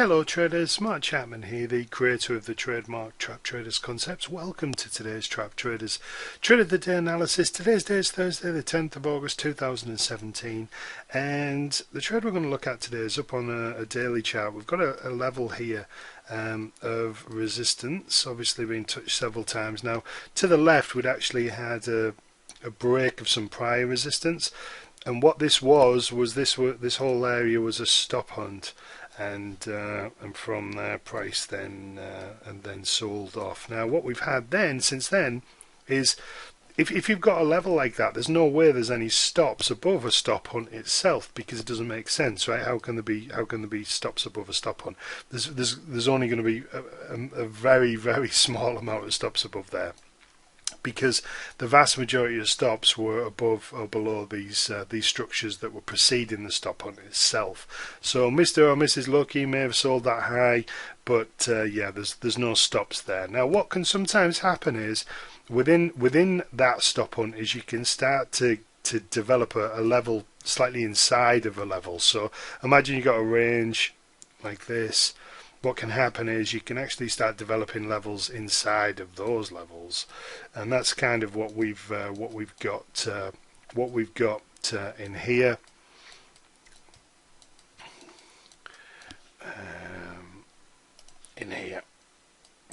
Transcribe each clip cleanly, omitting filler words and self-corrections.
Hello traders, Mark Chapman here, the creator of the trademark Trap Traders concepts. Welcome to today's Trap Traders Trade of the Day analysis. Today's day is Thursday the 10th of August 2017, and the trade we're going to look at today is up on a daily chart. We've got a level here of resistance, obviously being touched several times. Now to the left we'd actually had a break of some prior resistance, and what this was this whole area was a stop hunt, and from there price then sold off. Now what we've had since then is if you've got a level like that, there's no way there's any stops above a stop hunt itself, because it doesn't make sense, right? How can there be stops above a stop hunt? There's only going to be a very small amount of stops above there, because the vast majority of stops were above or below these structures that were preceding the stop hunt itself. So Mr. or Mrs. Lucky may have sold that high, but yeah, there's no stops there. Now what can sometimes happen is within that stop hunt is you can start to develop a level slightly inside of a level. So imagine you got a range like this. What can happen is you can actually start developing levels inside of those levels, and that's kind of what we've got in here.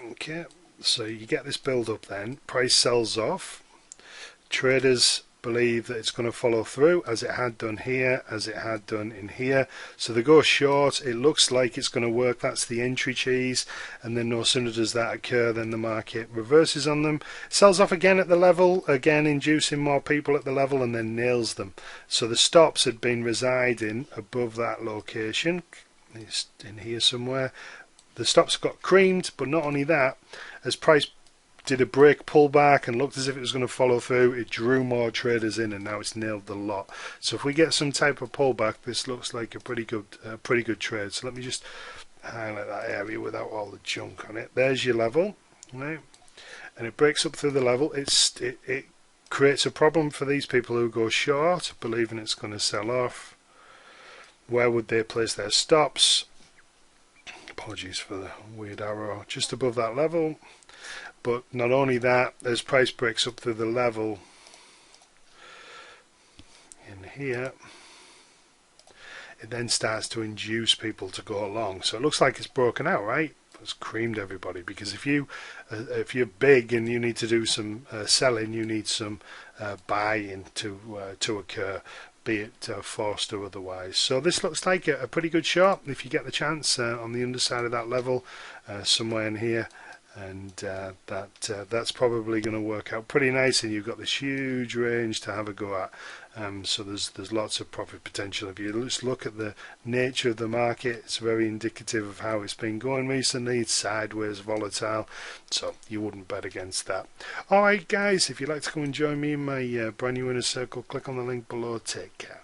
Okay, so you get this build up, then price sells off. Traders believe that it's going to follow through, as it had done here, as it had done in here. So they go short. It looks like it's going to work. That's the entry cheese, and then no sooner does that occur then the market reverses on them, sells off again at the level, again inducing more people at the level, and then nails them. So the stops had been residing above that location. It's in here somewhere. The stops got creamed, but not only that, as price did a break pullback and looked as if it was going to follow through, it drew more traders in, and now it's nailed the lot. So if we get some type of pullback, this looks like a pretty good trade. So let me just highlight that area without all the junk on it. There's your level, right? And it breaks up through the level. It creates a problem for these people who go short, believing it's going to sell off. Where would they place their stops? Apologies for the weird arrow. Just above that level. But not only that, as price breaks up through the level in here, it then starts to induce people to go along. So it looks like it's broken out, right? It's creamed everybody, because if you're big and you need to do some selling, you need some buy-in to occur, be it forced or otherwise. So this looks like a pretty good shot if you get the chance on the underside of that level, somewhere in here. And that's probably going to work out pretty nice, and you've got this huge range to have a go at. So there's lots of profit potential. If you just look at the nature of the market, it's very indicative of how it's been going recently. It's sideways, volatile, so you wouldn't bet against that. Alright guys, if you'd like to come and join me in my brand new inner circle, click on the link below. Take care.